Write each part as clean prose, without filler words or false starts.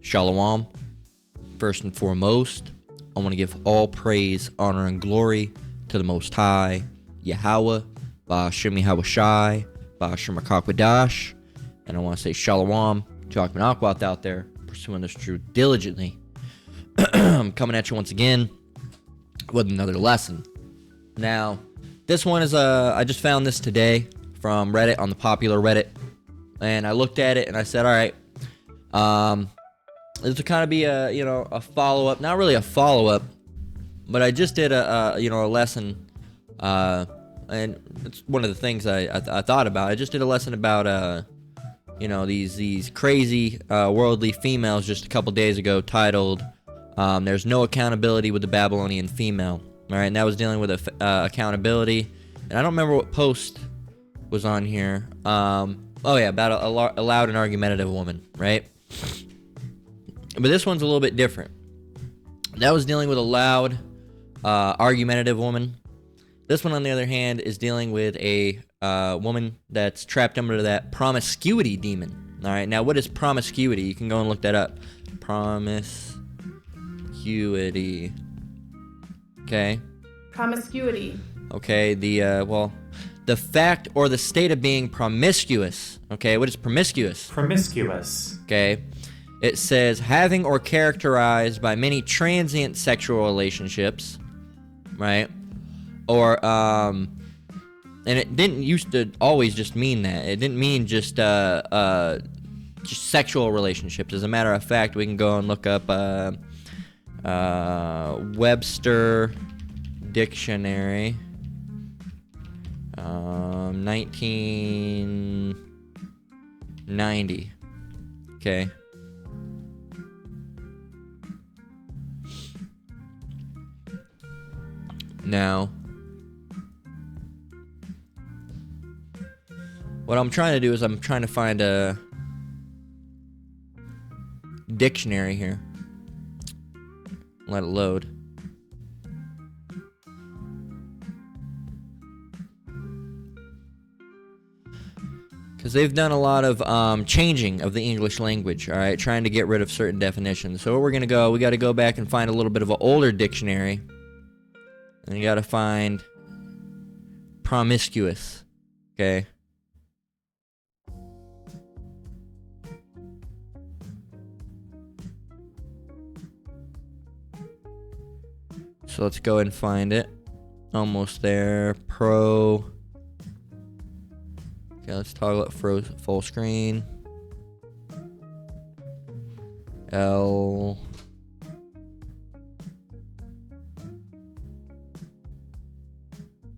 Shalom. First and foremost, I want to give all praise, honor, and glory to the Most High, Yahweh, Ba'ashem Yahweh Shai, Ba'ashem Akakwadash, and I want to say Shalom to Akman out there, pursuing this truth diligently. I'm coming at you once again with another lesson. Now, this one is I just found this today from Reddit, on the popular Reddit, and I looked at it and I said, all right, this will kind of be a follow-up, not really a follow-up, but I just did a lesson, and it's one of the things I thought about. I just did a lesson about these crazy worldly females just a couple days ago, titled "There's No Accountability with the Babylonian Female." All right, and that was dealing with accountability, and I don't remember what post was on here. About a loud and argumentative woman, right? But this one's a little bit different. That was dealing with a loud, argumentative woman. This one, on the other hand, is dealing with a woman that's trapped under that promiscuity demon. All right, now what is promiscuity? You can go and look that up. Promiscuity. Okay. Promiscuity. Okay, the fact or the state of being promiscuous. Okay, what is promiscuous? Promiscuous. Okay. It says having or characterized by many transient sexual relationships, right? Or and it didn't used to always just mean that. It didn't mean just sexual relationships. As a matter of fact, we can go and look up Webster Dictionary, 1990. Okay. Now, what I'm trying to do is I'm trying to find a dictionary here. Let it load. Because they've done a lot of changing of the English language, all right, trying to get rid of certain definitions. So we got to go back and find a little bit of an older dictionary. And you gotta find promiscuous, okay? So let's go and find it. Almost there. Okay, let's toggle it full screen. L.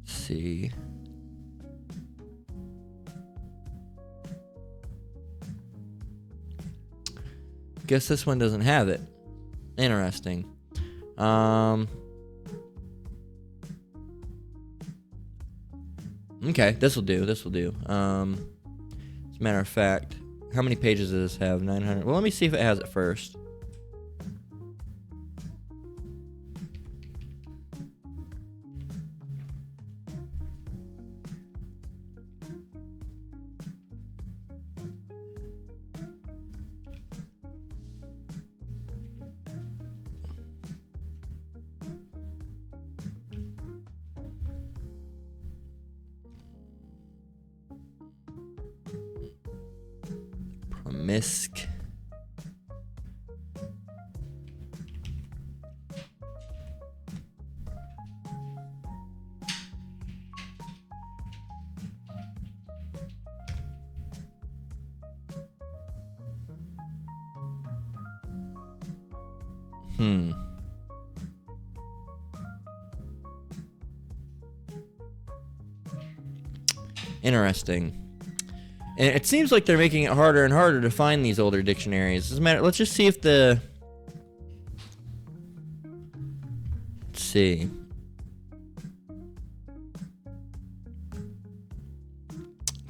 See. Guess this one doesn't have it. Interesting. Okay, this will do. As a matter of fact, how many pages does this have? 900. Well, let me see if it has it first. Promisc. Interesting. And it seems like they're making it harder and harder to find these older dictionaries. As a matter, let's just see if let's see.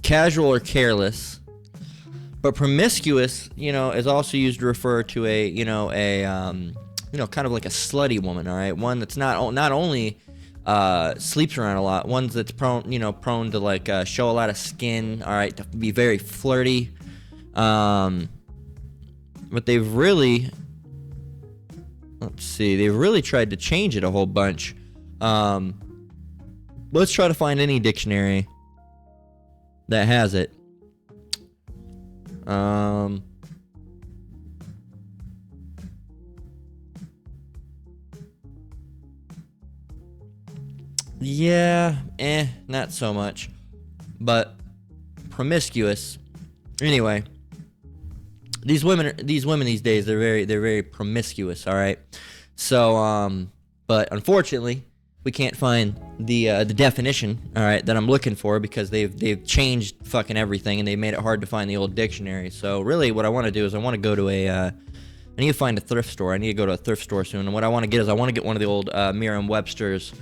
Casual or careless. But promiscuous, is also used to refer to a kind of like a slutty woman, all right? One that's not only sleeps around a lot. Ones that's prone to like show a lot of skin. All right, to be very flirty. but they've really, let's see, they've really tried to change it a whole bunch. Let's try to find any dictionary that has it. Yeah, not so much. But promiscuous. Anyway, these women these days, they're very promiscuous, all right? So but unfortunately, we can't find the definition, all right, that I'm looking for, because they've changed fucking everything, and they made it hard to find the old dictionary. So really what I want to do is I want to go to I need to find a thrift store. I need to go to a thrift store soon, and what I want to get is I want to get one of the old Merriam-Webster's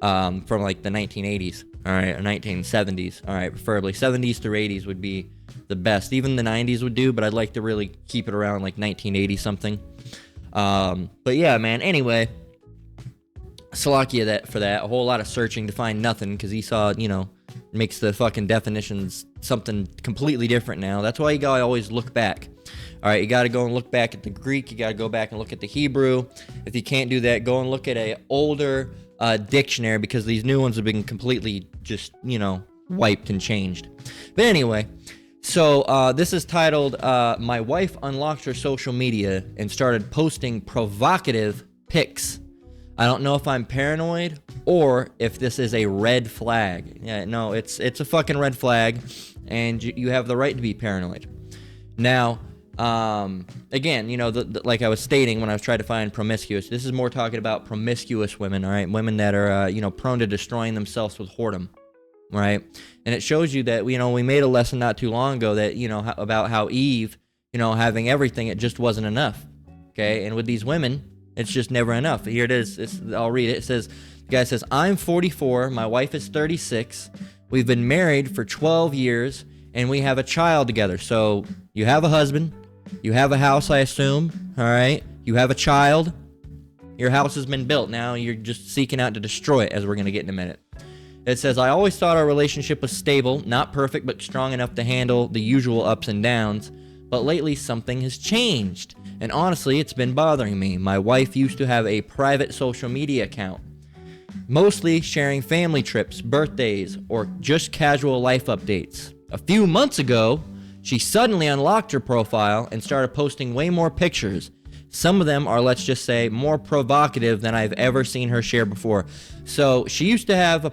from like the 1980s, all right, or 1970s, all right, preferably 70s through 80s would be the best. Even the 90s would do, but I'd like to really keep it around like 1980 something. But yeah, man, anyway, Salakia for that, a whole lot of searching to find nothing, because Esau, makes the fucking definitions something completely different now. That's why you gotta always look back. All right, you gotta go and look back at the Greek, you gotta go back and look at the Hebrew. If you can't do that, go and look at a older dictionary, because these new ones have been completely just, wiped and changed. But anyway, so this is titled, My Wife Unlocked Her Social Media and Started Posting Provocative Pics. I don't know if I'm paranoid or if this is a red flag. Yeah, no, it's a fucking red flag, and you have the right to be paranoid. Now, again, like I was stating when I was trying to find promiscuous, this is more talking about promiscuous women, all right? Women that are, prone to destroying themselves with whoredom, right? And it shows you that, we made a lesson not too long ago that, about how Eve, having everything, it just wasn't enough, okay? And with these women, it's just never enough. Here it is. I'll read it. It says, the guy says, I'm 44, my wife is 36, we've been married for 12 years, and we have a child together. So you have a husband, you have a house, I assume, all right? You have a child, your house has been built. Now you're just seeking out to destroy it, as we're going to get in a minute. It says, I always thought our relationship was stable, not perfect, but strong enough to handle the usual ups and downs. But lately something has changed, and honestly, it's been bothering me. My wife used to have a private social media account, mostly sharing family trips, birthdays, or just casual life updates. A few months ago, she suddenly unlocked her profile and started posting way more pictures. Some of them are, let's just say, more provocative than I've ever seen her share before. So she used to have a,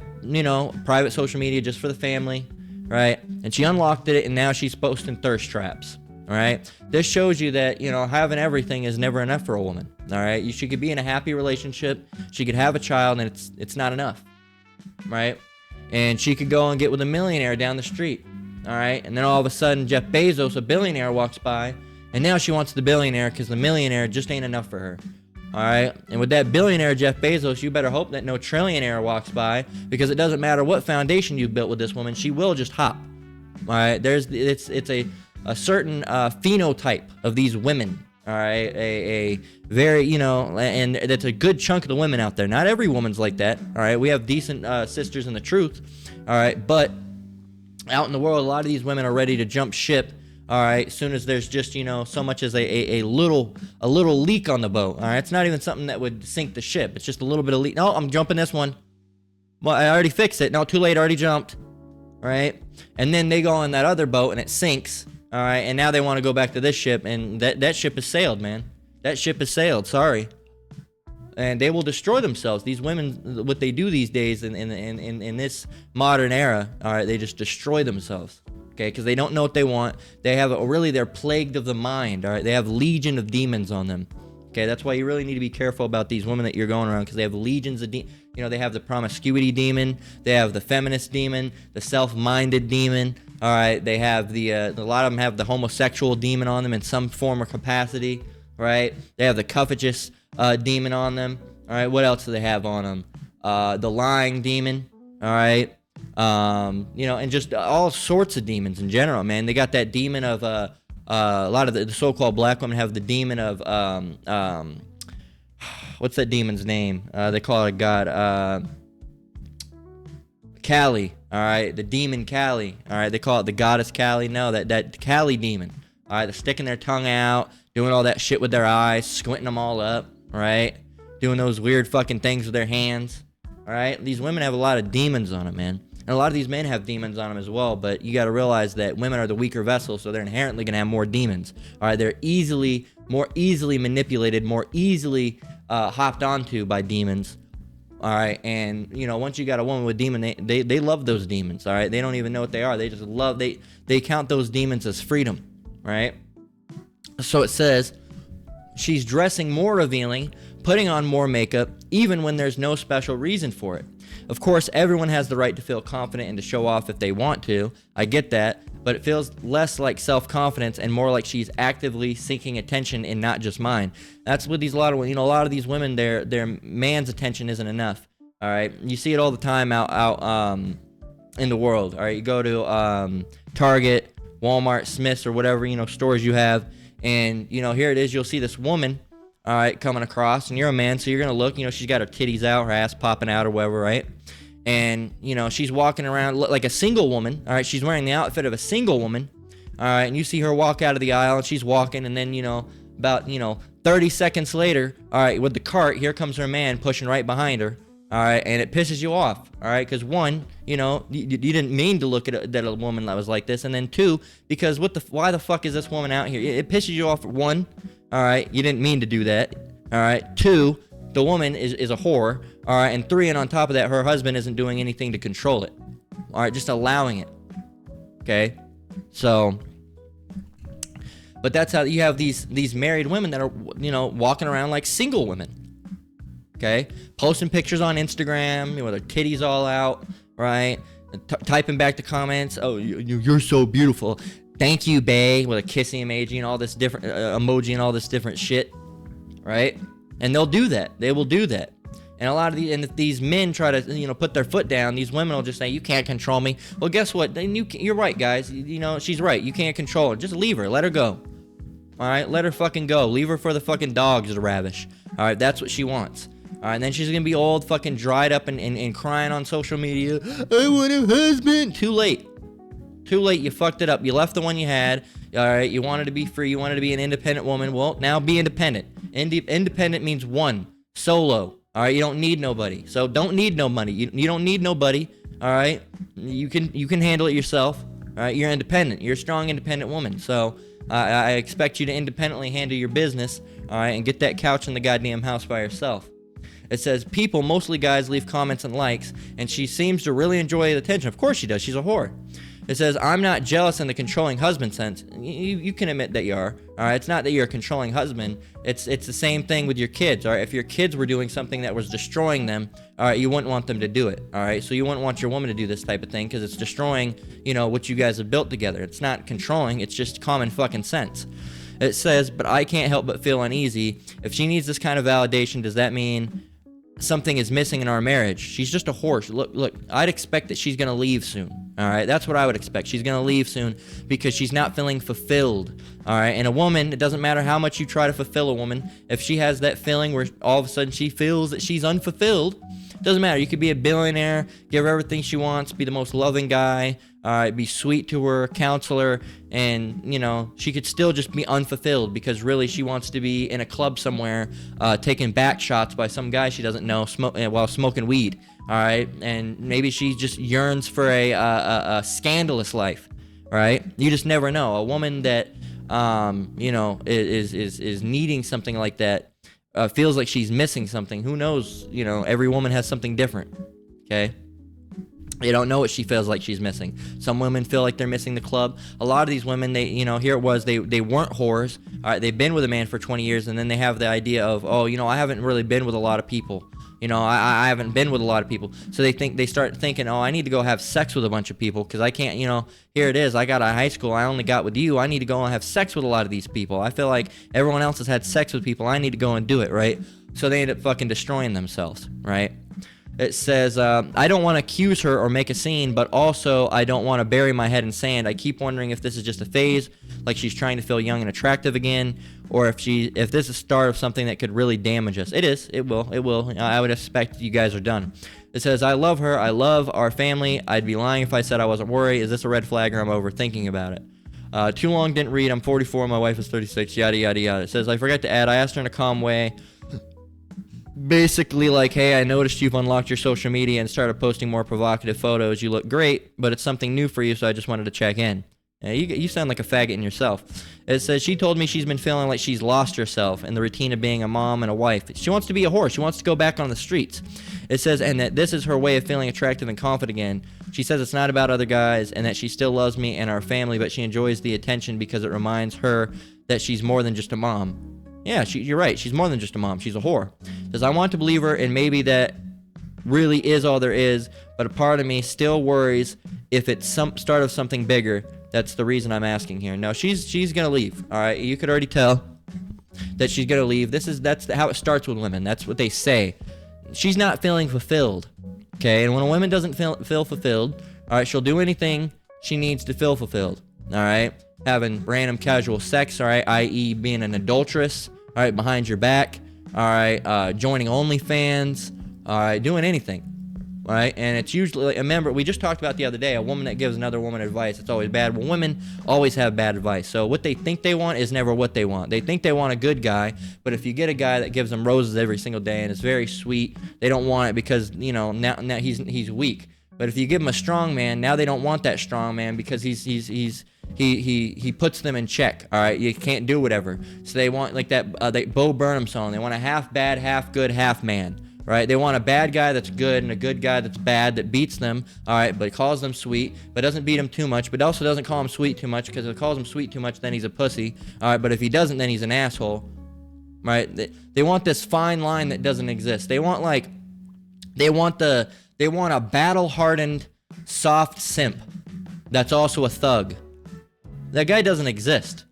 private social media just for the family, right? And she unlocked it, and now she's posting thirst traps. All right, this shows you that, having everything is never enough for a woman. All right, she could be in a happy relationship, she could have a child, and it's not enough, right? And she could go and get with a millionaire down the street, all right? And then all of a sudden, Jeff Bezos, a billionaire, walks by, and now she wants the billionaire because the millionaire just ain't enough for her, all right? And with that billionaire, Jeff Bezos, you better hope that no trillionaire walks by, because it doesn't matter what foundation you've built with this woman, she will just hop, all right? It's a certain phenotype of these women, all right, a very, and that's a good chunk of the women out there. Not every woman's like that, all right? We have decent sisters in the truth, all right? But out in the world, a lot of these women are ready to jump ship, all right, as soon as there's just, so much as a little leak on the boat, all right? It's not even something that would sink the ship. It's just a little bit of leak. No, I'm jumping this one. Well, I already fixed it. No, too late, already jumped, right? And then they go on that other boat, and it sinks. All right, and now they want to go back to this ship, and that ship has sailed, man. That ship has sailed, sorry. And they will destroy themselves. These women, what they do these days in this modern era, all right, they just destroy themselves, okay, because they don't know what they want. They have, they're plagued of the mind, all right? They have legion of demons on them, okay? That's why you really need to be careful about these women that you're going around, because they have legions of demons. They have the promiscuity demon, they have the feminist demon, the self-minded demon. All right, they have a lot of them have the homosexual demon on them in some form or capacity, right? They have the covetous demon on them. All right, what else do they have on them? The lying demon, all right? And just all sorts of demons in general, man. They got that demon of a lot of the so-called black women have the demon of what's that demon's name? They call it a god. Kali, all right, the demon Kali, all right, they call it the goddess Kali. No, that Kali demon, all right, they're sticking their tongue out, doing all that shit with their eyes, squinting them all up, right? Doing those weird fucking things with their hands, all right? These women have a lot of demons on them, man. And a lot of these men have demons on them as well, but you got to realize that women are the weaker vessel, so they're inherently going to have more demons, all right? They're more easily manipulated, more easily hopped onto by demons, all right? And, you know, once you got a woman with demon, they love those demons, all right? They don't even know what they are. They just love, they count those demons as freedom, right? So it says, she's dressing more revealing, putting on more makeup, even when there's no special reason for it. Of course, everyone has the right to feel confident and to show off if they want to. I get that, but it feels less like self-confidence and more like she's actively seeking attention and not just mine. That's what a lot of these women, their man's attention isn't enough. All right, you see it all the time out in the world. All right, you go to Target, Walmart, Smith's, or whatever stores you have, and here it is. You'll see this woman, all right, coming across, and you're a man, so you're gonna look. She's got her titties out, her ass popping out, or whatever, right? And she's walking around like a single woman. All right, she's wearing the outfit of a single woman. All right, and you see her walk out of the aisle, and she's walking, and then about 30 seconds later, all right, with the cart, here comes her man pushing right behind her. All right, and it pisses you off, all right, because one, you didn't mean to look at a woman that was like this, and then two, because why the fuck is this woman out here? It pisses you off. One, all right, you didn't mean to do that. All right, two, the woman is a whore. All right, and three, and on top of that, her husband isn't doing anything to control it. All right, just allowing it. Okay, so, but that's how you have these married women that are walking around like single women. Okay, posting pictures on Instagram with their titties all out, right? Typing back the comments, oh, you're so beautiful. Thank you, bae, with a kissing emoji and all this different emoji and all this different shit, right? And they'll do that. They will do that. And if these men try to put their foot down, these women will just say, you can't control me. Well, guess what? You're right, guys. She's right. You can't control her. Just leave her. Let her go. All right, let her fucking go. Leave her for the fucking dogs to ravish. All right, that's what she wants. All right, and then she's going to be old, fucking dried up and crying on social media. I want a husband. Too late. Too late. You fucked it up. You left the one you had. All right, you wanted to be free. You wanted to be an independent woman. Well, now be independent. Independent means one. Solo. All right, you don't need nobody. So don't need no money. You don't need nobody. All right, you can handle it yourself. All right, you're independent. You're a strong, independent woman. So I expect you to independently handle your business. All right, and get that couch in the goddamn house by yourself. It says, people, mostly guys, leave comments and likes, and she seems to really enjoy the attention. Of course she does. She's a whore. It says, I'm not jealous in the controlling husband sense. You can admit that you are. All right, it's not that you're a controlling husband. It's the same thing with your kids. All right, if your kids were doing something that was destroying them, all right, you wouldn't want them to do it. All right, so you wouldn't want your woman to do this type of thing because it's destroying, what you guys have built together. It's not controlling. It's just common fucking sense. It says, but I can't help but feel uneasy. If she needs this kind of validation, does that mean something is missing in our marriage? She's just a horse. Look, I'd expect that she's gonna leave soon. All right, that's what I would expect. She's gonna leave soon because she's not feeling fulfilled. All right, and a woman, it doesn't matter how much you try to fulfill a woman, if she has that feeling where all of a sudden she feels that she's unfulfilled, it doesn't matter. You could be a billionaire, give her everything she wants, be the most loving guy, all right, be sweet to her, counselor, and she could still just be unfulfilled because really she wants to be in a club somewhere, taking back shots by some guy she doesn't know, while smoking weed. All right, and maybe she just yearns for a scandalous life. Right? You just never know. A woman that is needing something like that feels like she's missing something. Who knows? Every woman has something different. Okay. You don't know what she feels like she's missing. Some women feel like they're missing the club. A lot of these women, here it was, they weren't whores. All right, they've been with a man for 20 years, and then they have the idea of, I haven't really been with a lot of people. I haven't been with a lot of people. So they start thinking, I need to go have sex with a bunch of people because I can't, here it is. I got out of high school. I only got with you. I need to go and have sex with a lot of these people. I feel like everyone else has had sex with people. I need to go and do it, right? So they end up fucking destroying themselves, right? It says, I don't want to accuse her or make a scene, but also I don't want to bury my head in sand. I keep wondering if this is just a phase, like she's trying to feel young and attractive again, or if this is the start of something that could really damage us. It is. It will. I would expect you guys are done. It says, I love her. I love our family. I'd be lying if I said I wasn't worried. Is this a red flag or I'm overthinking about it? Too long, didn't read. I'm 44. My wife is 36. Yada, yada, yada. It says, I forgot to add. I asked her in a calm way. Basically like, hey, I noticed you've unlocked your social media and started posting more provocative photos. You look great, but it's something new for you, so I just wanted to check in. You sound like a faggot in yourself. It says, she told me she's been feeling like she's lost herself in the routine of being a mom and a wife. She wants to be a whore. She wants to go back on the streets. It says, and that this is her way of feeling attractive and confident again. She says it's not about other guys and that she still loves me and our family, but she enjoys the attention because it reminds her that she's more than just a mom. Yeah, you're right. She's more than just a mom. She's a whore. Says, I want to believe her, and maybe that really is all there is, but a part of me still worries if it's some start of something bigger. That's the reason I'm asking here. No, she's gonna leave. All right, you could already tell that she's gonna leave. That's how it starts with women. That's what they say. She's not feeling fulfilled. Okay, and when a woman doesn't feel fulfilled, all right, she'll do anything she needs to feel fulfilled. All right, having random casual sex. All right, i.e. being an adulteress. All right, behind your back. All right, joining OnlyFans. All right, doing anything. All right, and it's usually, remember, we just talked about the other day, a woman that gives another woman advice, it's always bad. Well, women always have bad advice. So what they think they want is never what they want. They think they want a good guy, but if you get a guy that gives them roses every single day and is very sweet, they don't want it because, you know, now he's weak. But if you give them a strong man, now they don't want that strong man because he puts them in check. All right, you can't do whatever. So they want like that Bo Burnham song. They want a half bad, half good, half man. Right? They want a bad guy that's good and a good guy that's bad that beats them. All right, but calls them sweet, but doesn't beat them too much, but also doesn't call him sweet too much because if it calls him sweet too much, then he's a pussy. All right, but if he doesn't, then he's an asshole. Right? They want this fine line that doesn't exist. They want a battle-hardened, soft simp that's also a thug. That guy doesn't exist.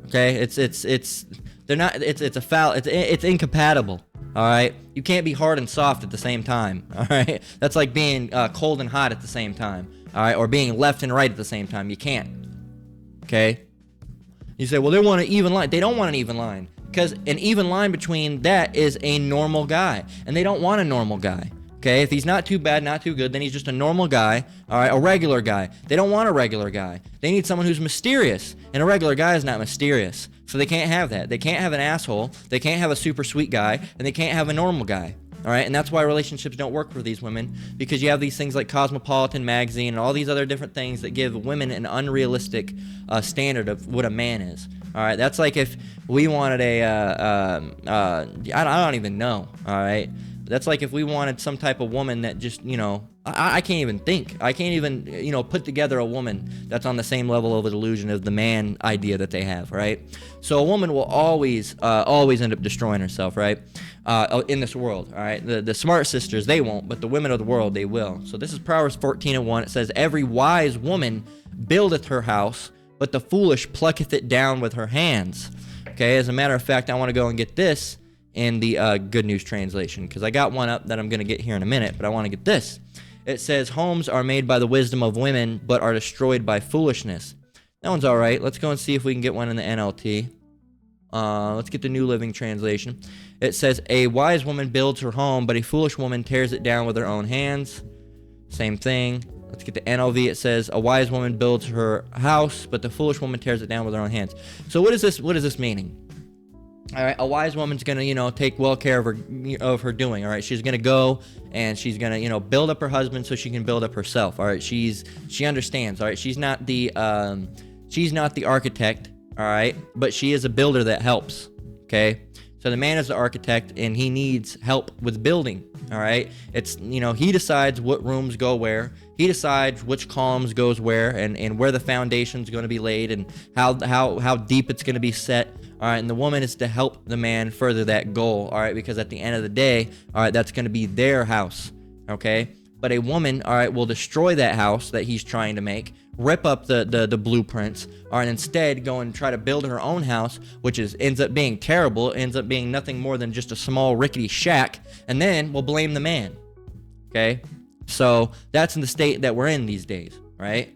Okay? It's a foul. It's incompatible. All right? You can't be hard and soft at the same time. All right? That's like being cold and hot at the same time. All right? Or being left and right at the same time. You can't. Okay? You say, well, they want an even line. They don't want an even line. Because an even line between that is a normal guy. And they don't want a normal guy. Okay? If he's not too bad, not too good, then he's just a normal guy. All right? A regular guy. They don't want a regular guy. They need someone who's mysterious. And a regular guy is not mysterious. So they can't have that. They can't have an asshole. They can't have a super sweet guy. And they can't have a normal guy. All right? And that's why relationships don't work for these women. Because you have these things like Cosmopolitan magazine and all these other different things that give women an unrealistic standard of what a man is. All right? That's like if we wanted I don't even know. All right? That's like if we wanted some type of woman that just, you know, I can't even think. I can't even, you know, put together a woman that's on the same level of a delusion of the man idea that they have, right? So a woman will always end up destroying herself, right? In this world, all right? The smart sisters, they won't, but the women of the world, they will. So this is Proverbs 14:1. It says, every wise woman buildeth her house, but the foolish plucketh it down with her hands. Okay, as a matter of fact, I want to go and get this in the Good News Translation, because I got one up that I'm going to get here in a minute, but I want to get this. It says, homes are made by the wisdom of women, but are destroyed by foolishness. That one's all right. Let's go and see if we can get one in the NLT. Let's get the New Living Translation. It says, a wise woman builds her home, but a foolish woman tears it down with her own hands. Same thing. Let's get the NLV. It says, a wise woman builds her house, but the foolish woman tears it down with her own hands. So what is this meaning? All right, a wise woman's gonna, you know, take well care of her doing. All right, she's gonna go and she's gonna, you know, build up her husband so she can build up herself. All right, she understands. All right, she's not the architect. All right, but she is a builder that helps. Okay, so the man is the architect and he needs help with building. All right, it's, you know, he decides what rooms go where. He decides which columns goes where and where the foundation's going to be laid and how deep it's going to be set. All right, and the woman is to help the man further that goal, all right, because at the end of the day, all right, that's going to be their house, okay? But a woman, all right, will destroy that house that he's trying to make, rip up the blueprints, all right, and instead go and try to build her own house, which ends up being terrible, ends up being nothing more than just a small rickety shack, and then we'll blame the man, okay? So that's in the state that we're in these days, right?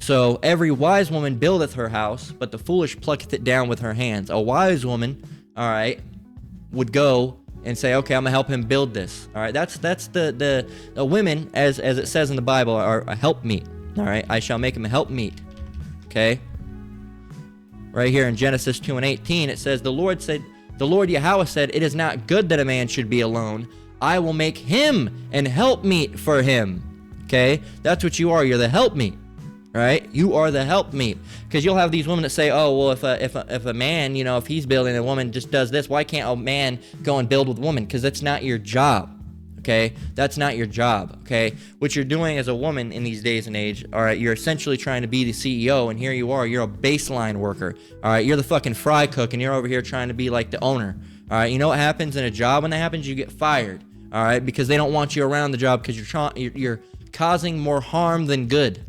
So every wise woman buildeth her house, but the foolish plucketh it down with her hands. A wise woman, all right, would go and say, okay, I'm gonna help him build this. All right, that's the women, as it says in the Bible, are a helpmeet. All right, I shall make him a helpmeet. Okay, right here in Genesis 2:18, it says, the Lord Yahweh said, it is not good that a man should be alone. I will make him an helpmeet for him. Okay, that's what you are. You're the helpmeet, right? You are the helpmeet. Because you'll have these women that say, oh, well, if a man, if he's building, a woman just does this, why can't a man go and build with a woman? Because that's not your job. Okay, that's not your job. Okay, what you're doing as a woman in these days and age, all right, you're essentially trying to be the CEO, and here you are, you're a baseline worker. All right, you're the fucking fry cook, and you're over here trying to be like the owner. All right, you know what happens in a job when that happens? You get fired. All right, because they don't want you around the job because you're causing more harm than good.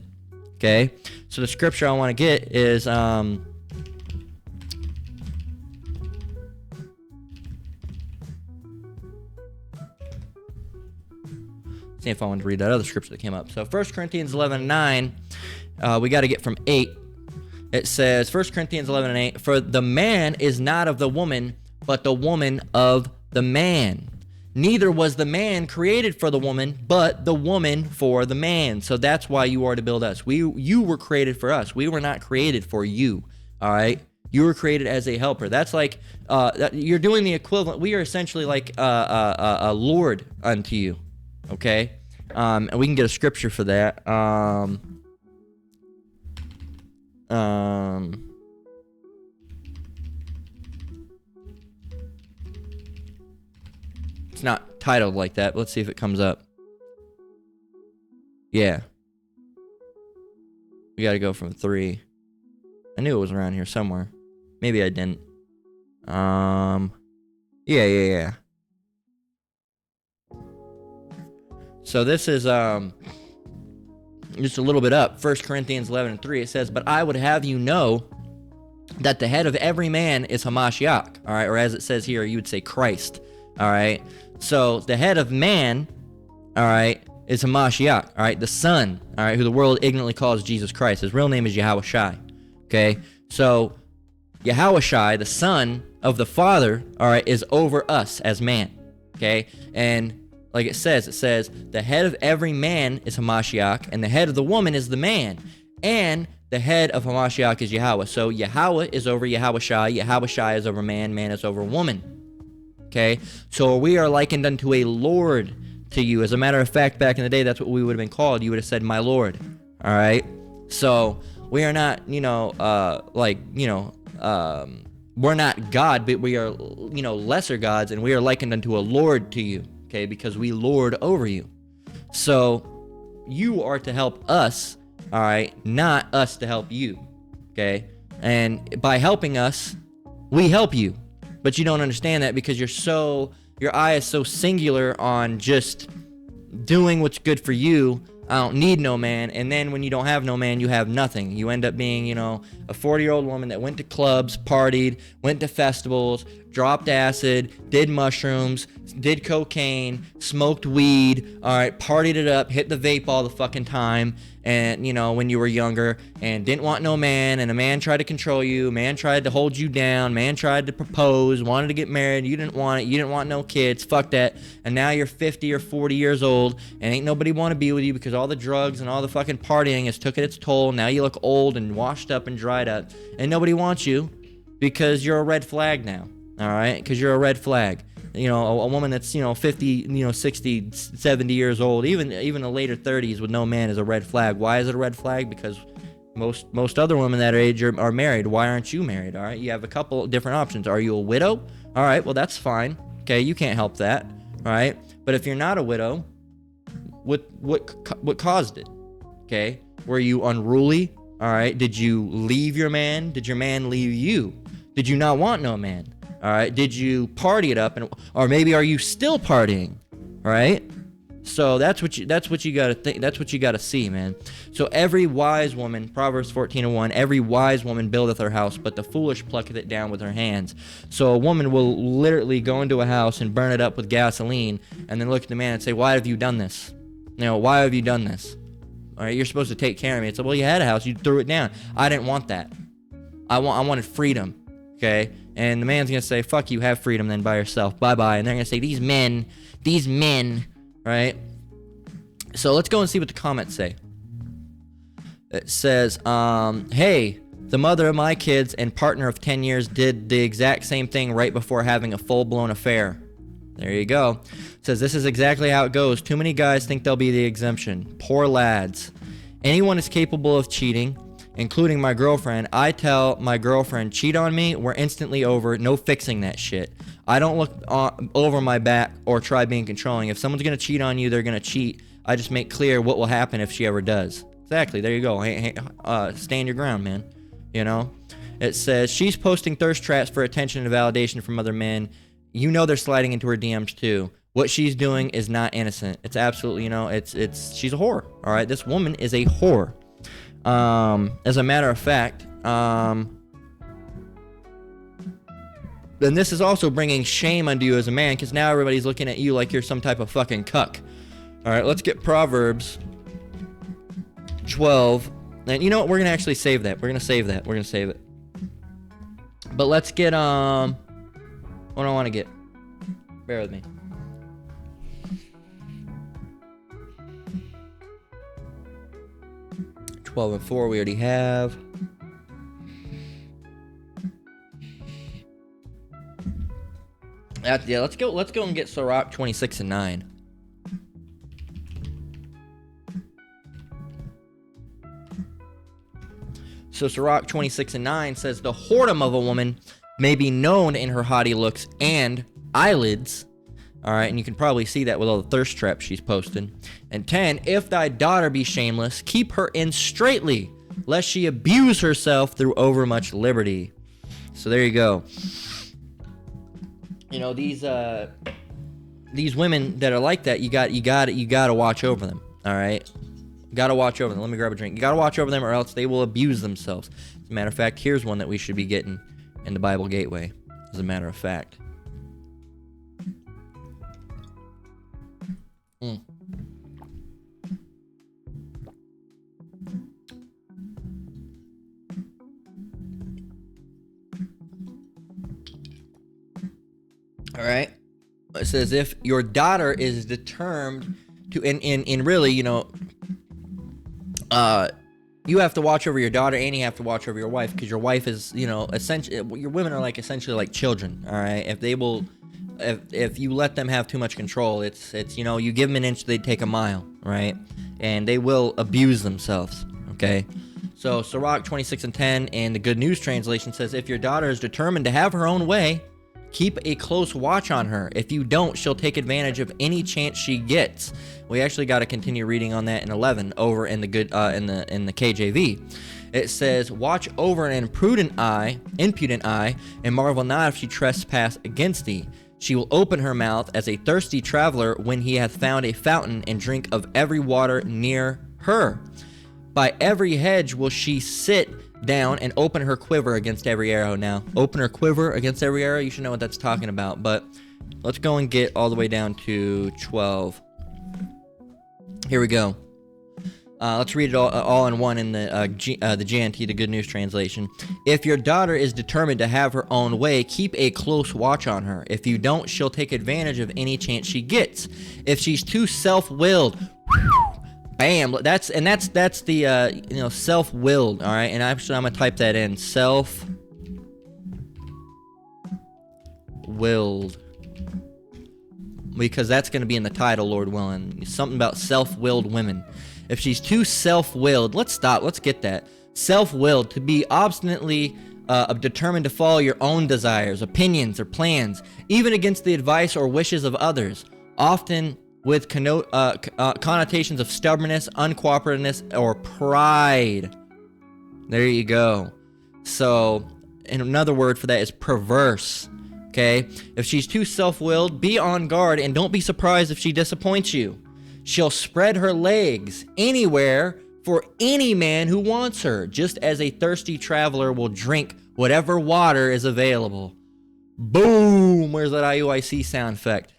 Okay, so the scripture I want to get is see if I want to read that other scripture that came up. So 1 Corinthians 11:9, we got to get from 8. It says, 1 Corinthians 11:8, for the man is not of the woman, but the woman of the man. Neither was the man created for the woman, but the woman for the man. So that's why you are to build us. You were created for us. We were not created for you. All right? You were created as a helper. That's like, you're doing the equivalent. We are essentially like a Lord unto you. Okay, and we can get a scripture for that. It's not titled like that, but let's see if it comes up. Yeah, we got to go from 3. I knew it was around here somewhere. Maybe I didn't. Yeah. So this is just a little bit up. 1 Corinthians 11:3, it says, but I would have you know that the head of every man is Hamashiach, all right? Or as it says here, you would say Christ, all right? So the head of man, all right, is Hamashiach, all right? The son, all right, who the world ignorantly calls Jesus Christ. His real name is Yahushai, okay? So Yahushai, the son of the Father, all right, is over us as man, okay? And like it says, the head of every man is Hamashiach, and the head of the woman is the man, and the head of Hamashiach is Yahweh. So Yahweh is over Yahushai, Yahushai is over man, man is over woman. Okay? So we are likened unto a Lord to you. As a matter of fact, back in the day, that's what we would have been called. You would have said, my Lord. All right? So we are not, we're not God, but we are, lesser gods, and we are likened unto a Lord to you. Okay, because we lord over you. So you are to help us, all right, not us to help you. Okay, and by helping us, we help you. But you don't understand that because your eye is so singular on just doing what's good for you. I don't need no man. And then when you don't have no man, you have nothing. You end up being, a 40-year-old woman that went to clubs, partied, went to festivals, dropped acid, did mushrooms, did cocaine, smoked weed, all right, partied it up, hit the vape all the fucking time, and, when you were younger, and didn't want no man, and a man tried to control you, a man tried to hold you down, man tried to propose, wanted to get married, you didn't want it, you didn't want no kids, fuck that, and now you're 50 or 40 years old, and ain't nobody want to be with you because all the drugs and all the fucking partying has took its toll. Now you look old and washed up and dried up, and nobody wants you because you're a red flag now, all right, because you're a red flag. A woman that's, 50, 60, 70 years old, even the later 30s with no man is a red flag. Why is it a red flag? Because most other women that age are married. Why aren't you married? All right, you have a couple different options. Are you a widow? All right, well, that's fine. Okay, you can't help that. All right, but if you're not a widow, what caused it? Okay, were you unruly? All right, did you leave your man? Did your man leave you? Did you not want no man? All right, did you party it up, or maybe are you still partying? All right, so that's what you got to think. That's what you got to see, man. So every wise woman, Proverbs 14:1, every wise woman buildeth her house, but the foolish plucketh it down with her hands. So a woman will literally go into a house and burn it up with gasoline, and then look at the man and say, "Why have you done this? Why have you done this? All right, you're supposed to take care of me." It's like, well, you had a house, you threw it down. I didn't want that. I wanted freedom. Okay. And the man's going to say, fuck you, have freedom then by yourself. Bye-bye. And they're going to say, these men, right? So let's go and see what the comments say. It says, hey, The mother of my kids and partner of 10 years did the exact same thing right before having a full-blown affair. There you go. It says, this is exactly how it goes. Too many guys think they'll be the exemption. Poor lads. Anyone is capable of cheating, including my girlfriend. I tell my girlfriend, cheat on me, we're instantly over. No fixing that shit. I don't look over my back or try being controlling. If someone's going to cheat on you, they're going to cheat. I just make clear what will happen if she ever does. Exactly. There you go. Stand your ground, man. You know? It says, she's posting thirst traps for attention and validation from other men. You know they're sliding into her DMs too. What she's doing is not innocent. It's absolutely, you know, she's a whore. All right? This woman is a whore. As a matter of fact, then this is also bringing shame onto you as a man, because now everybody's looking at you like you're some type of fucking cuck. All right, let's get Proverbs 12. And you know what? We're going to actually save that. We're going to save that. We're going to save it. But let's get, what do I want to get? Bear with me. Twelve and 4 we already have. Yeah, let's go and get Sirach 26 and 9. So Sirach 26 and 9 says, the whoredom of a woman may be known in her haughty looks and eyelids. All right, and you can probably see that with all the thirst traps she's posting. And 10, if thy daughter be shameless, keep her in straitly, lest she abuse herself through overmuch liberty. So there you go. You know, these women that are like that, you gotta watch over them. All right, you gotta watch over them. Let me grab a drink. You gotta watch over them, or else they will abuse themselves. As a matter of fact, here's one that we should be getting in the Bible Gateway. As a matter of fact. All right. It says, if your daughter is determined to, in really, you know, you have to watch over your daughter and you have to watch over your wife, because your wife is, you know, essentially, your women are like essentially like children. All right. If they will, if you let them have too much control, it's, you know, you give them an inch, they take a mile, right? And they will abuse themselves. Okay. So Sirach 26 and 10 in the Good News Translation says, if your daughter is determined to have her own way, keep a close watch on her. If you don't, she'll take advantage of any chance she gets. We actually got to continue reading on that in 11 over in the good in the KJV. It says, watch over an impudent eye, and marvel not if she trespass against thee. She will open her mouth as a thirsty traveler when he hath found a fountain, and drink of every water near her. By every hedge will she sit down and open her quiver against every arrow. Now, open her quiver against every arrow, you should know what that's talking about. But let's go and get all the way down to 12. Here we go. Let's read it all in one in the GNT, the Good News Translation. If your daughter is determined to have her own way, keep a close watch on her. If you don't, she'll take advantage of any chance she gets. If she's too self-willed, bam, that's the you know, self-willed. All right, and actually I'm gonna type that in, self-willed, because that's gonna be in the title, Lord willing. Something about self-willed women. If she's too self-willed, let's get that. Self-willed, to be obstinately determined to follow your own desires, opinions, or plans, even against the advice or wishes of others, often with connotations of stubbornness, uncooperativeness, or pride. There you go. So, and another word for that is perverse. Okay? If she's too self-willed, be on guard and don't be surprised if she disappoints you. She'll spread her legs anywhere for any man who wants her, just as a thirsty traveler will drink whatever water is available. Boom! Where's that IUIC sound effect?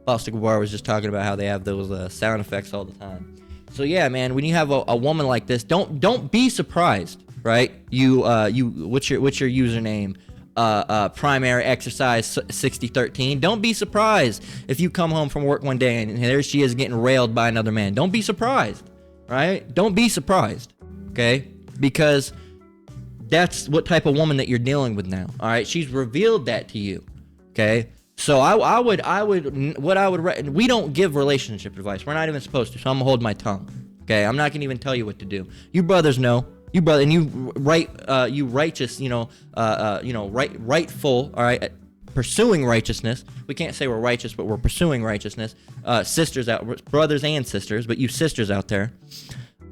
Bostic Bar was just talking about how they have those sound effects all the time. So yeah, man, when you have a woman like this, don't be surprised, right? What's your username? Primary Exercise 6013. Don't be surprised if you come home from work one day and there she is getting railed by another man. Don't be surprised, right? Don't be surprised, okay? Because That's what type of woman that you're dealing with now. All right, she's revealed that to you. Okay, so we don't give relationship advice. We're not even supposed to. So I'm gonna hold my tongue. Okay, I'm not gonna even tell you what to do. You brothers know. You brother, and you righteous. Rightful. All right, pursuing righteousness. We can't say we're righteous, but we're pursuing righteousness. Sisters out, brothers and sisters, but you sisters out there.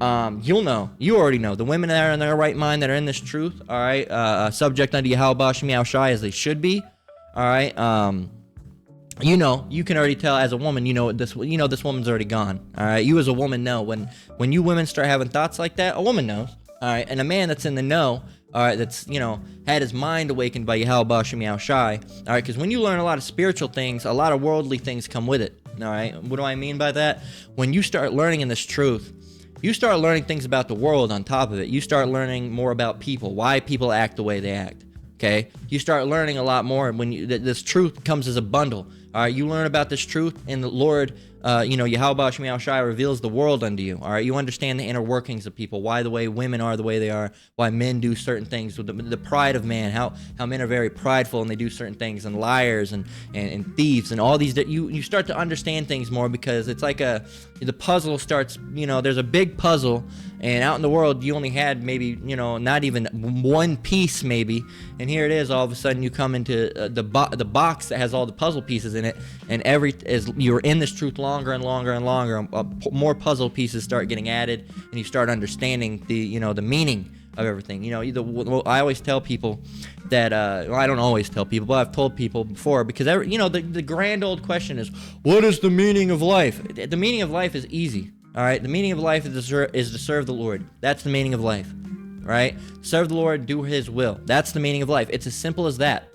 You'll know. You already know. The women that are in their right mind, that are in this truth, all right, subject unto Yahweh Shem Yahushai as they should be, all right. You know, you can already tell as a woman. This woman's already gone. All right. You as a woman know when you women start having thoughts like that. A woman knows. All right. And a man that's in the know, all right, that's had his mind awakened by Yahweh Shem Yahushai. All right, because when you learn a lot of spiritual things, a lot of worldly things come with it. All right. What do I mean by that? When you start learning in this truth, you start learning things about the world on top of it. You start learning more about people, why people act the way they act. Okay, you start learning a lot more when this truth comes as a bundle. All right, you learn about this truth, and the Lord, Yahweh Shem Yahushai reveals the world unto you. All right, you understand the inner workings of people, why the way women are the way they are, why men do certain things, with the pride of man, how men are very prideful and they do certain things, and liars and thieves and all these. You start to understand things more because it's like the puzzle starts. There's a big puzzle, and out in the world you only had maybe not even one piece maybe, and here it is. All of a sudden you come into the box that has all the puzzle pieces in it, and as you're in this truth longer and longer and longer, more puzzle pieces start getting added, and you start understanding the meaning of everything. I always tell people that I don't always tell people, but I've told people before, because the grand old question is, what is the meaning of life? The meaning of life is easy. All right, the meaning of life is to serve the Lord. That's the meaning of life. Right? Serve the Lord, do His will. That's the meaning of life. It's as simple as that.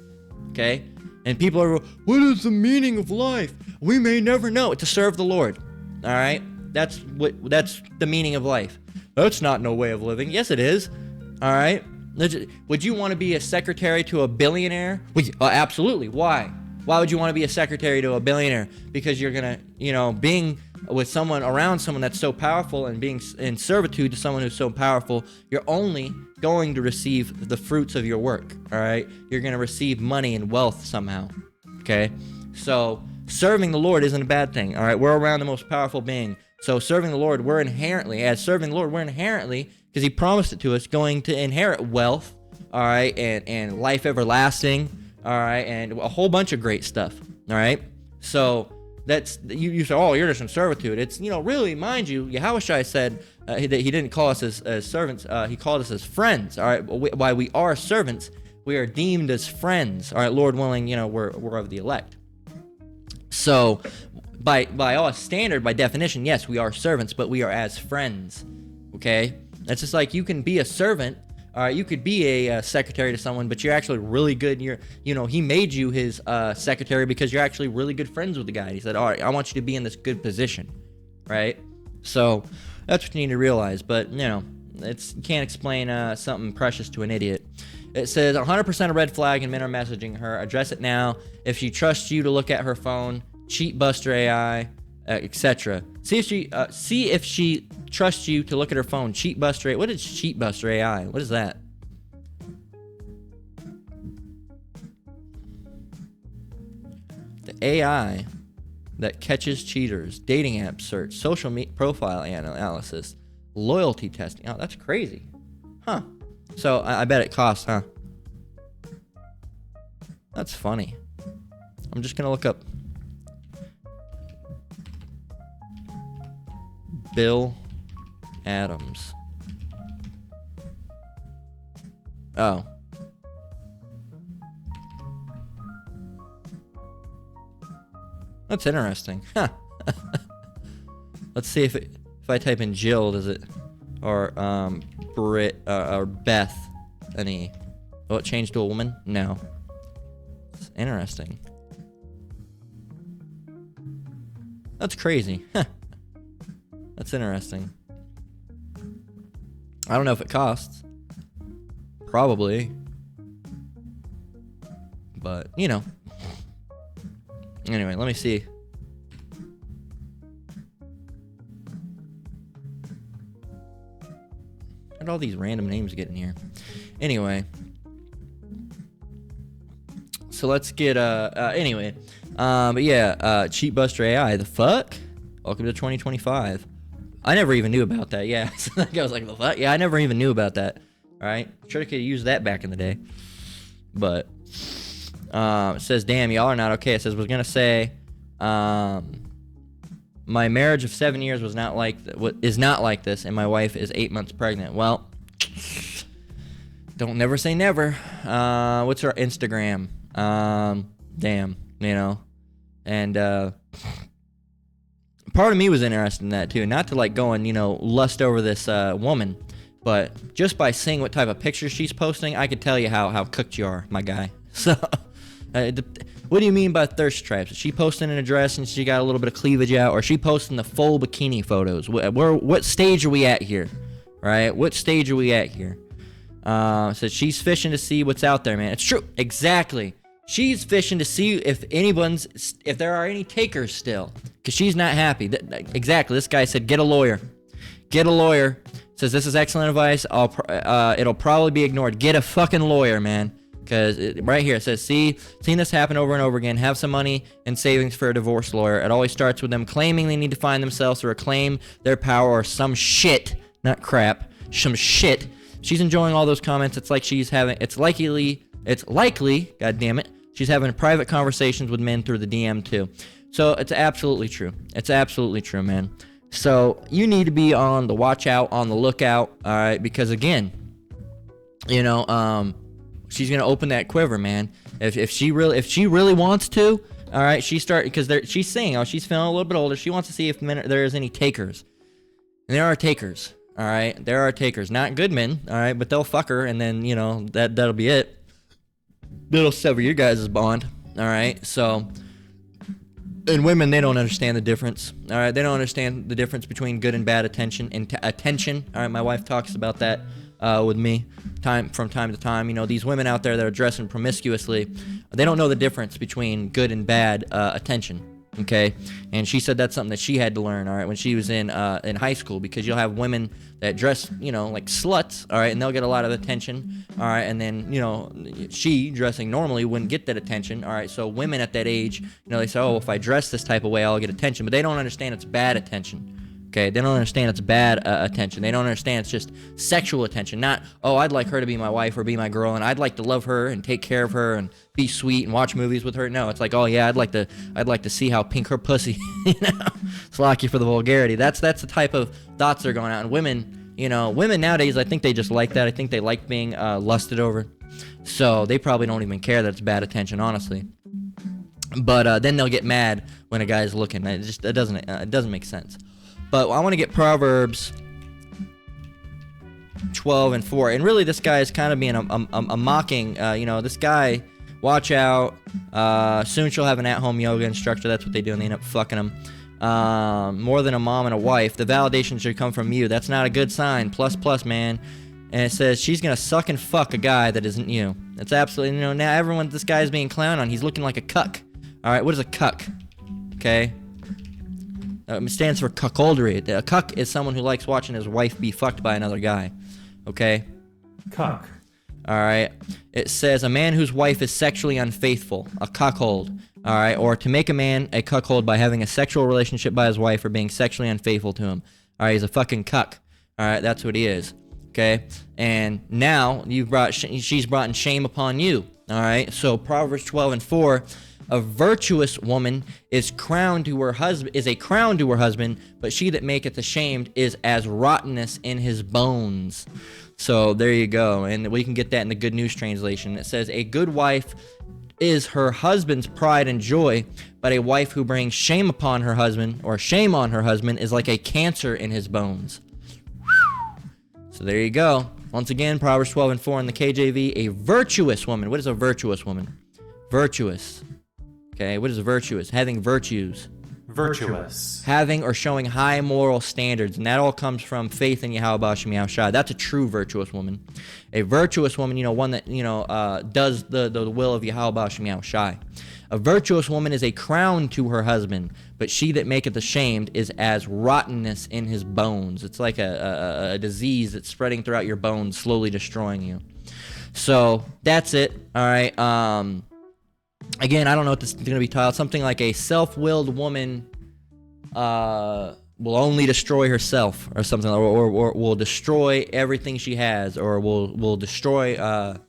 Okay? And people are, what is the meaning of life? We may never know. It's to serve the Lord. All right? That's the meaning of life. That's not no way of living. Yes, it is. All right? Would you want to be a secretary to a billionaire? Absolutely. Why? Why would you want to be a secretary to a billionaire? Because you're going to, being around someone that's so powerful and being in servitude to someone who's so powerful, you're only going to receive the fruits of your work. All right? You're going to receive money and wealth somehow. Okay? So serving the Lord isn't a bad thing. All right? We're around the most powerful being. So serving the Lord, we're inherently, because He promised it to us, going to inherit wealth, all right, and life everlasting, all right, and a whole bunch of great stuff, all right? So that's, you say, oh, you're just in servitude. It's, really, mind you, Yahushua said that He didn't call us as servants. He called us as friends, all right? While we are servants, we are deemed as friends, all right? Lord willing, we're of the elect. So by all standard, by definition, yes, we are servants, but we are as friends, okay? That's just like you can be a servant, all right? You could be a secretary to someone, but you're actually really good. He made you his secretary because you're actually really good friends with the guy. He said, all right, I want you to be in this good position, right? So that's what you need to realize. But, you can't explain something precious to an idiot. It says 100% a red flag and men are messaging her. Address it now. If she trusts you to look at her phone, cheat buster AI, etc. See if she trusts you to look at her phone. Cheat buster AI. What is cheat buster AI? What is that? The AI that catches cheaters, dating app search, social profile analysis, loyalty testing. Oh, that's crazy. Huh. So I bet it costs, huh? That's funny. I'm just gonna look up Bill Adams. Oh. That's interesting. Huh. Let's see if I type in Jill, does it, or Brit or Beth, any? Oh, it changed to a woman? No. It's interesting. That's crazy. That's interesting. I don't know if it costs. Probably. But, Anyway, let me see. How did all these random names get in here? Anyway. So let's get, anyway. But yeah, Cheat Buster AI, the fuck? Welcome to 2025. I never even knew about that, yeah. So that guy was like, the fuck? Yeah, I never even knew about that. Alright? Sure could have used that back in the day. But, it says, damn, y'all are not okay. It says, was gonna say, my marriage of 7 years is not like this, and my wife is 8 months pregnant. Well, don't never say never. What's her Instagram? Damn, you know. And part of me was interested in that too. Not to like go and, you know, lust over this woman, but just by seeing what type of pictures she's posting, I could tell you how cooked you are, my guy. So, what do you mean by thirst traps? Is she posting in a dress and she got a little bit of cleavage out, or is she posting the full bikini photos? What stage are we at here? Right? What stage are we at here? So she's fishing to see what's out there, man. It's true. Exactly. She's fishing to see if there are any takers still, because she's not happy. Exactly. This guy said, get a lawyer. Get a lawyer. Says this is excellent advice. It'll probably be ignored. Get a fucking lawyer, man. Because right here it says, seen this happen over and over again. Have some money and savings for a divorce lawyer. It always starts with them claiming they need to find themselves or reclaim their power or some shit, not crap, some shit. She's enjoying all those comments. It's like it's likely, god damn it, she's having private conversations with men through the DM too. So it's absolutely true. It's absolutely true, man. So you need to be on the watch out, on the lookout, all right? Because again, you know, she's gonna open that quiver, man. If she really wants to, all right, she's saying, oh, she's feeling a little bit older. She wants to see if there is any takers, and there are takers. All right, there are takers, not good men. All right, but they'll fuck her, and then you know that'll be it. That'll sever your guys' bond. All right, so. And women, they don't understand the difference. All right, they don't understand the difference between good and bad attention and attention. All right, my wife talks about that with me from time to time. You know, these women out there that are dressing promiscuously, they don't know the difference between good and bad attention. Okay, and she said that's something that she had to learn. All right, when she was in high school, because you'll have women that dress, you know, like sluts. All right, and they'll get a lot of attention. All right, and then you know, she dressing normally wouldn't get that attention. All right, so women at that age, you know, they say, oh, if I dress this type of way, I'll get attention, but they don't understand it's bad attention. Okay, they don't understand it's bad attention. They don't understand it's just sexual attention. Not, oh, I'd like her to be my wife or be my girl, and I'd like to love her and take care of her and be sweet and watch movies with her. No, it's like, oh yeah, I'd like to see how pink her pussy. You know, slack you for the vulgarity. That's the type of thoughts that are going out. And women, you know, women nowadays, I think they just like that. I think they like being lusted over, so they probably don't even care that it's bad attention, honestly. But then they'll get mad when a guy's looking. It doesn't make sense. But I want to get Proverbs 12 and 4. And really, this guy is kind of being a mocking, you know, this guy, watch out. Soon she'll have an at-home yoga instructor. That's what they do, and they end up fucking him. More than a mom and a wife. The validation should come from you. That's not a good sign. Plus, man. And it says she's going to suck and fuck a guy that isn't you. That's absolutely, you know, now this guy's being clowned on. He's looking like a cuck. All right, what is a cuck? Okay. It stands for cuckoldry. A cuck is someone who likes watching his wife be fucked by another guy. Okay? Cuck. All right. It says a man whose wife is sexually unfaithful, a cuckold. All right? Or to make a man a cuckold by having a sexual relationship by his wife or being sexually unfaithful to him. All right? He's a fucking cuck. All right? That's what he is. Okay? And now she's brought in shame upon you. All right? So Proverbs 12 and 4. A virtuous woman is a crown to her husband, but she that maketh ashamed is as rottenness in his bones. So there you go, and we can get that in the Good News Translation. It says, a good wife is her husband's pride and joy, but a wife who brings shame upon her husband, or shame on her husband, is like a cancer in his bones. So there you go. Once again, Proverbs 12 and 4 in the KJV, a virtuous woman. What is a virtuous woman? Virtuous. Okay, what is virtuous? Having virtues. Virtuous. Having or showing high moral standards. And that all comes from faith in Yahweh Shem Yahushua. That's a true virtuous woman. A virtuous woman, you know, one that, you know, does the will of Yahweh Shem Yahushua. A virtuous woman is a crown to her husband, but she that maketh ashamed is as rottenness in his bones. It's like a disease that's spreading throughout your bones, slowly destroying you. So that's it. All right. Again, I don't know what this is going to be titled. Something like a self-willed woman will only destroy herself, or something, or will destroy everything she has, or will destroy her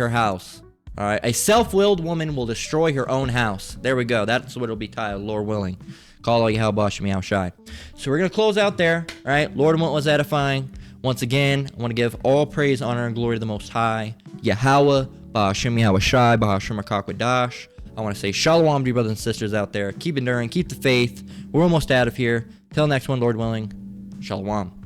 house. All right, a self-willed woman will destroy her own house. There we go. That's what it'll be titled, Lord willing. Call all Yahweh Shem Yahweh Shai. So we're gonna close out there. All right, Lord was edifying. Once again, I want to give all praise, honor, and glory to the Most High, Yahweh, Ba'ashem Yahweh Shai, Ba'ashem Akakwadash. I want to say shalom to you brothers and sisters out there. Keep enduring, keep the faith. We're almost out of here. Till next one, Lord willing. Shalom.